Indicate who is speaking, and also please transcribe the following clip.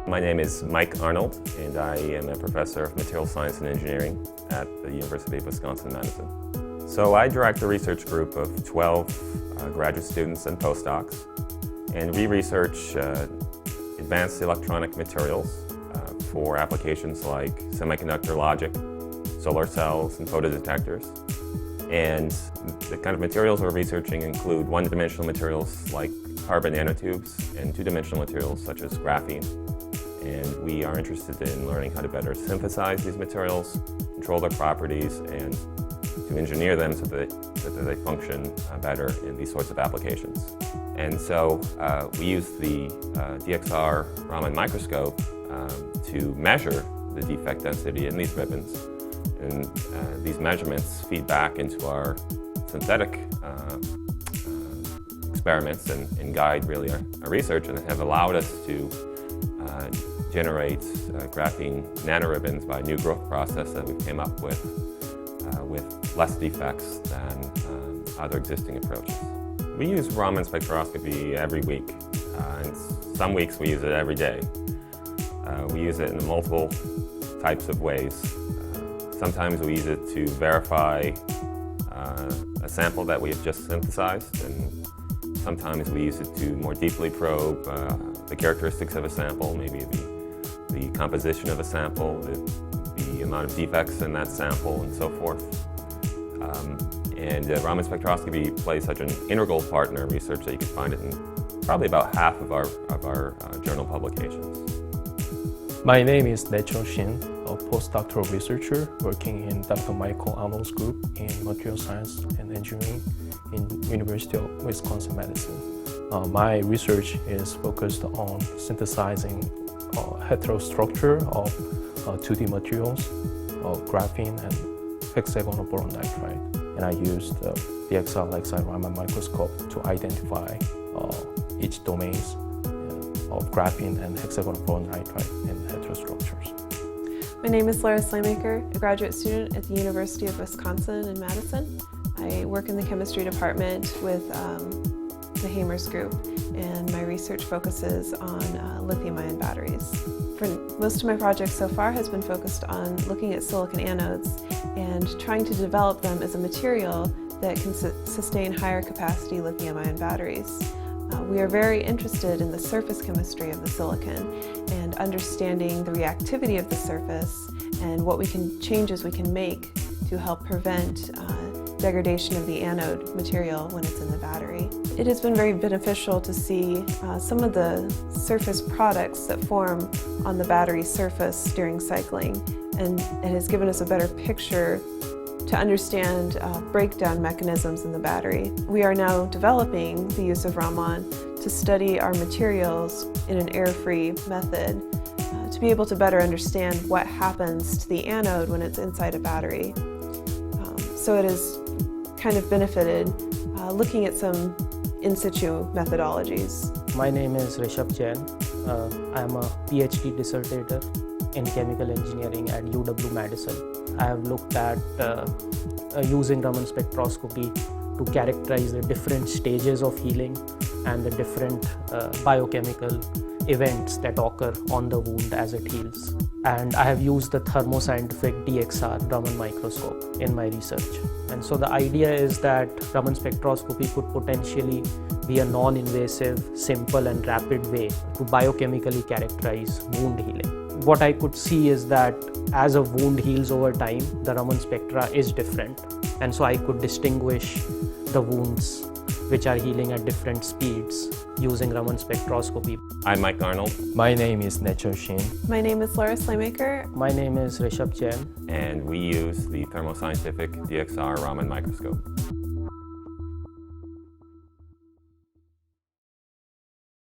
Speaker 1: My name is Mike Arnold, and I am a professor of material science and engineering at the University of Wisconsin-Madison. So I direct a research group of 12 graduate students and postdocs, and we research advanced electronic materials for applications like semiconductor logic, solar cells, and photodetectors. And the kind of materials we're researching include one-dimensional materials like carbon nanotubes and two-dimensional materials such as graphene. And we are interested in learning how to better synthesize these materials, control their properties, and to engineer them so that they function better in these sorts of applications. And so we use the DXR Raman microscope to measure the defect density in these ribbons. And these measurements feed back into our synthetic experiments and guide really our research, and have allowed us to generate graphene nanoribbons by a new growth process that we came up with less defects than other existing approaches. We use Raman spectroscopy every week, and some weeks we use it every day. We use it in multiple types of ways. Sometimes we use it to verify a sample that we have just synthesized, and sometimes we use it to more deeply probe the characteristics of a sample, maybe the composition of a sample, the amount of defects in that sample, and so forth. And Raman spectroscopy plays such an integral part in our research that you can find it in probably about half of our journal publications.
Speaker 2: My name is Shan, a postdoctoral researcher working in Dr. Michael Arnold's group in material science and engineering in University of Wisconsin-Madison. My research is focused on synthesizing heterostructure of 2D materials, graphene and hexagonal boron nitride. And I used the DXR Raman microscope to identify each domains of graphene and hexagonal boron nitride in heterostructures.
Speaker 3: My name is Flores Flores, a graduate student at the University of Wisconsin in Madison. I work in the chemistry department with the Hamers group, and my research focuses on lithium-ion batteries. Most of my project so far has been focused on looking at silicon anodes and trying to develop them as a material that can sustain higher capacity lithium-ion batteries. We are very interested in the surface chemistry of the silicon and understanding the reactivity of the surface and what changes we can make to help prevent degradation of the anode material when it's in the battery. It has been very beneficial to see some of the surface products that form on the battery surface during cycling, and it has given us a better picture to understand breakdown mechanisms in the battery. We are now developing the use of Raman to study our materials in an air-free method to be able to better understand what happens to the anode when it's inside a battery. So it has kind of benefited looking at some in situ methodologies.
Speaker 4: My name is Chen. I am a PhD dissertator in chemical engineering at UW-Madison. I have looked at using Raman spectroscopy to characterize the different stages of healing and the different biochemical events that occur on the wound as it heals. And I have used the Thermo DXR Raman microscope in my research. And so the idea is that Raman spectroscopy could potentially be a non-invasive, simple and rapid way to biochemically characterize wound healing. What I could see is that as a wound heals over time, the Raman spectra is different. And so I could distinguish the wounds which are healing at different speeds using Raman spectroscopy.
Speaker 1: I'm Mike Arnold.
Speaker 2: My name is Shan.
Speaker 3: My name is Flores Flores.
Speaker 4: My name is Chen.
Speaker 1: And we use the Thermo DXR Raman microscope.